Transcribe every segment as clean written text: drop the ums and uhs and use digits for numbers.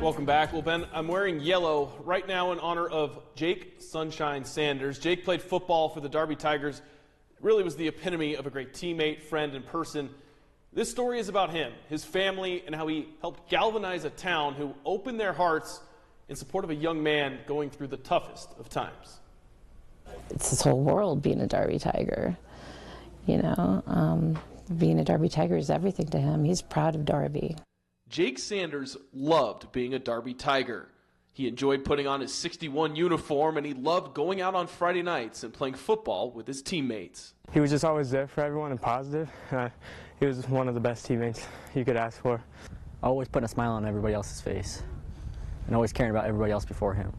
Welcome back. Well, Ben, I'm wearing yellow right now in honor of Jake Sunshine Sanders. Jake played football for the Darby Tigers. Really was the epitome of a great teammate, friend, and person. This story is about him, his family, and how he helped galvanize a town who opened their hearts in support of a young man going through the toughest of times. It's his whole world being a Darby Tiger. You know, being a Darby Tiger is everything to him. He's proud of Darby. Jake Sanders loved being a Darby Tiger. He enjoyed putting on his 61 uniform, and he loved going out on Friday nights and playing football with his teammates. He was just always there for everyone and positive. He was one of the best teammates you could ask for. Always putting a smile on everybody else's face and always caring about everybody else before him.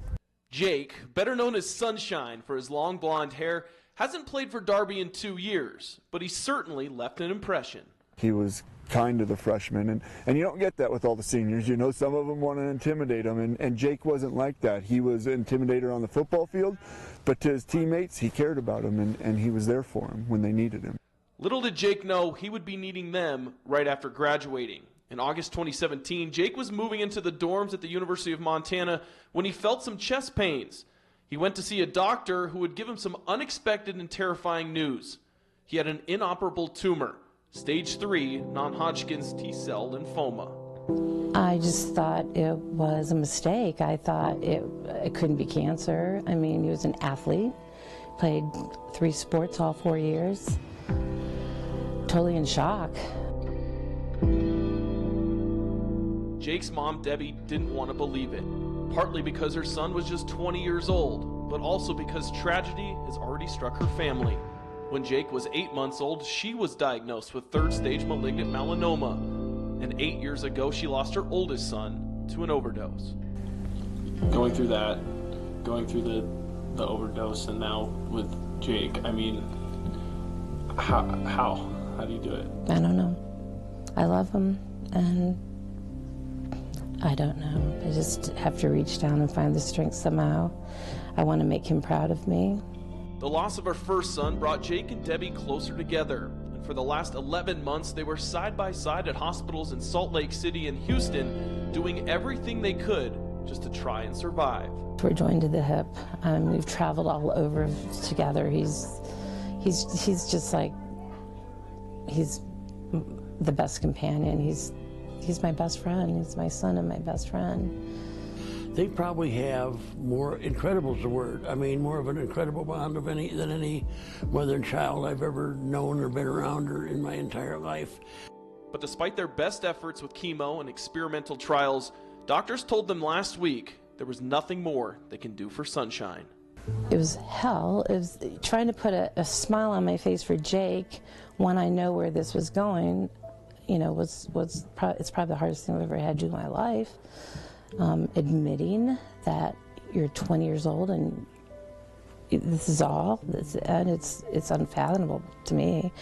Jake, better known as Sunshine for his long blonde hair, hasn't played for Darby in 2 years, but he certainly left an impression. He was kind to the freshmen, and you don't get that with all the seniors. You know, some of them want to intimidate them, and Jake wasn't like that. He was an intimidator on the football field, but to his teammates, he cared about them, and he was there for them when they needed him. Little did Jake know he would be needing them right after graduating. In August 2017, Jake was moving into the dorms at the University of Montana when he felt some chest pains. He went to see a doctor who would give him some unexpected and terrifying news. He had an inoperable tumor, stage 3 non-Hodgkin's T-cell lymphoma. I just thought it was a mistake. I thought it couldn't be cancer. I mean, he was an athlete, played 3 sports all 4 years. Totally in shock. Jake's mom, Debbie, didn't want to believe it, partly because her son was just 20 years old, but also because tragedy has already struck her family. When Jake was 8 months old, she was diagnosed with 3rd-stage malignant melanoma, and 8 years ago, she lost her oldest son to an overdose. Going through that, going through the overdose, and now with Jake, I mean, how do you do it? I don't know. I love him, and I don't know. I just have to reach down and find the strength somehow. I want to make him proud of me. The loss of her first son brought Jake and Debbie closer together, and for the last 11 months, they were side by side at hospitals in Salt Lake City and Houston, doing everything they could just to try and survive. We're joined to the hip. We've traveled all over together. He's just like, he's the best companion. He's my best friend. He's my son and my best friend. They probably have more, incredible's the word, I mean, more of an incredible bond than any mother and child I've ever known or been around or in my entire life. But despite their best efforts with chemo and experimental trials, doctors told them last week there was nothing more they can do for Sunshine. It was hell. It was trying to put a smile on my face for Jake when I know where this was going. You know, it's probably the hardest thing I've ever had to do in my life. Admitting that you're 20 years old and this is all, and it's unfathomable to me.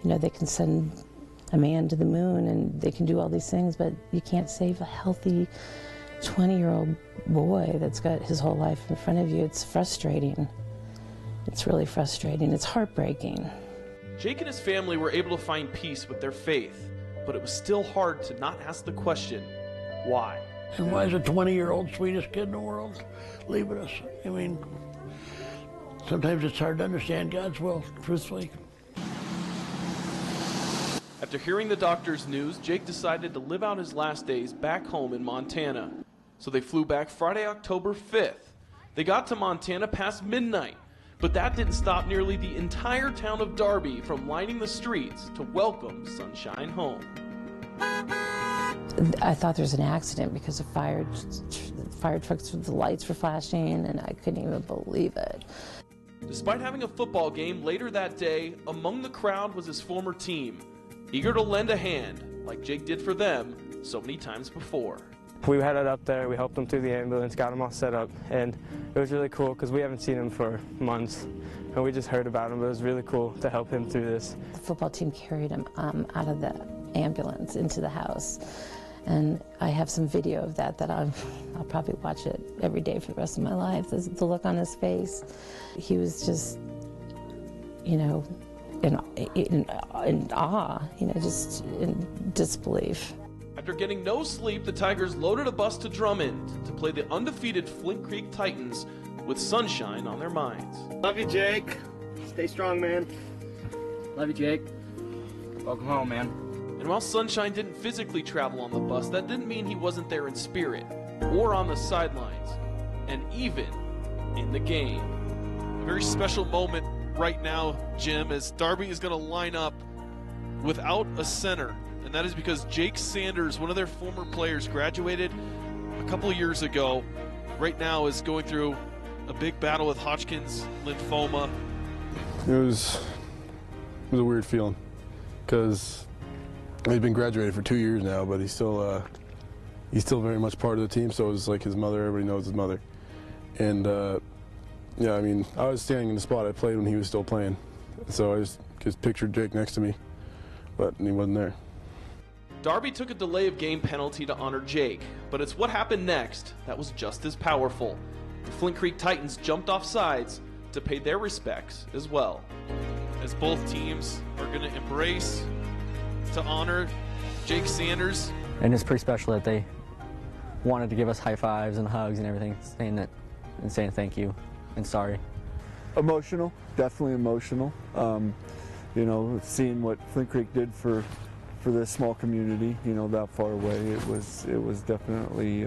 You know, they can send a man to the moon and they can do all these things, but you can't save a healthy 20-year-old boy that's got his whole life in front of you. It's frustrating. It's really frustrating. It's heartbreaking. Jake and his family were able to find peace with their faith, but it was still hard to not ask the question, why? And why is a 20-year-old sweetest kid in the world leaving us? I mean, sometimes it's hard to understand God's will, truthfully. After hearing the doctor's news, Jake decided to live out his last days back home in Montana. So they flew back Friday, October 5th. They got to Montana past midnight, but that didn't stop nearly the entire town of Darby from lining the streets to welcome Sunshine home. I thought there was an accident because the fire trucks, the lights were flashing, and I couldn't even believe it. Despite having a football game later that day, among the crowd was his former team, eager to lend a hand, like Jake did for them so many times before. We headed up there, we helped him through the ambulance, got him all set up, and it was really cool because we haven't seen him for months, and we just heard about him, but it was really cool to help him through this. The football team carried him out of the ambulance into the house, and I have some video of that I'll probably watch it every day for the rest of my life. The look on his face, he was just, you know, in awe, you know, just in disbelief. After getting no sleep, the Tigers loaded a bus to Drummond to play the undefeated Flint Creek Titans with sunshine on their minds. Love you, Jake. Stay strong, man. Love you, Jake. Welcome home, man. And while Sunshine didn't physically travel on the bus, that didn't mean he wasn't there in spirit, or on the sidelines, and even in the game. A very special moment right now, Jim, as Darby is going to line up without a center. And that is because Jake Sanders, one of their former players, graduated a couple of years ago. Right now is going through a big battle with Hodgkin's lymphoma. It was a weird feeling because he's been graduated for 2 years now, but he's still very much part of the team. So it's like his mother. Everybody knows his mother. And yeah, I mean, I was standing in the spot I played when he was still playing, so I just pictured Jake next to me, but he wasn't there. Darby took a delay of game penalty to honor Jake, but it's what happened next that was just as powerful. The Flint Creek Titans jumped off sides to pay their respects as well. As both teams are going to embrace to honor Jake Sanders. And it's pretty special that they wanted to give us high fives and hugs and everything, saying thank you and sorry. Emotional, definitely emotional. You know, seeing what Flint Creek did for this small community, you know, that far away, it was definitely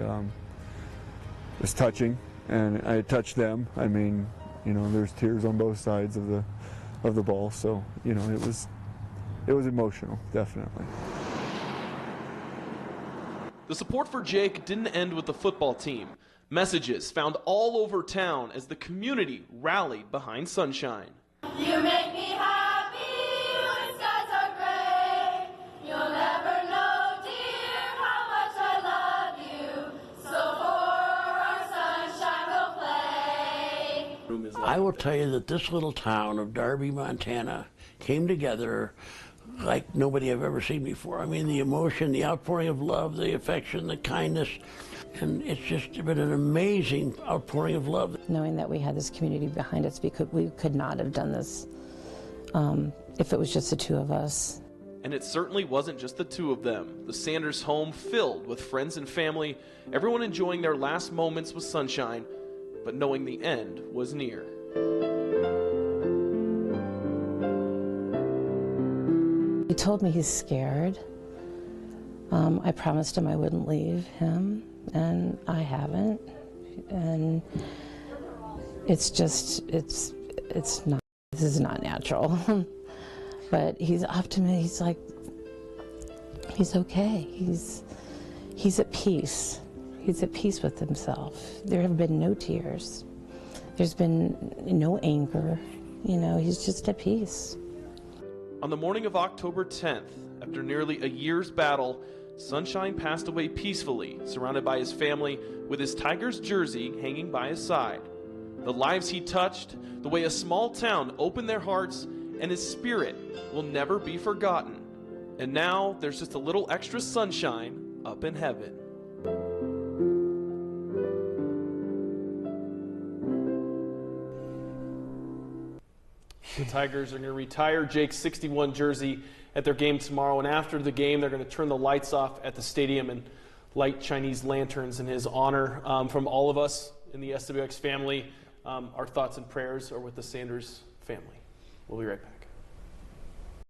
was touching, and I touched them. I mean, you know, there's tears on both sides of the ball, so you know, it was emotional, definitely. The support for Jake didn't end with the football team. Messages found all over town as the community rallied behind Sunshine. You make me happy when skies are gray. You'll never know, dear, how much I love you. So for our sunshine we'll play. I will tell you that this little town of Darby, Montana came together like nobody I've ever seen before. I mean, the emotion, the outpouring of love, the affection, the kindness, and it's just been an amazing outpouring of love. Knowing that we had this community behind us, we could not have done this if it was just the two of us. And it certainly wasn't just the two of them. The Sanders home filled with friends and family, everyone enjoying their last moments with Sunshine, but knowing the end was near. He told me he's scared. I promised him I wouldn't leave him, and I haven't. And it's not, this is not natural. But he's optimistic. He's like, he's okay. He's at peace. He's at peace with himself. There have been no tears. There's been no anger. You know, he's just at peace. On the morning of October 10th, after nearly a year's battle, Sunshine passed away peacefully, surrounded by his family, with his Tigers jersey hanging by his side. The lives he touched, the way a small town opened their hearts, and his spirit will never be forgotten. And now there's just a little extra sunshine up in heaven. The Tigers are going to retire Jake's 61 jersey at their game tomorrow, and after the game they're going to turn the lights off at the stadium and light Chinese lanterns in his honor. From all of us in the SWX family, our thoughts and prayers are with the Sanders family. We'll be right back.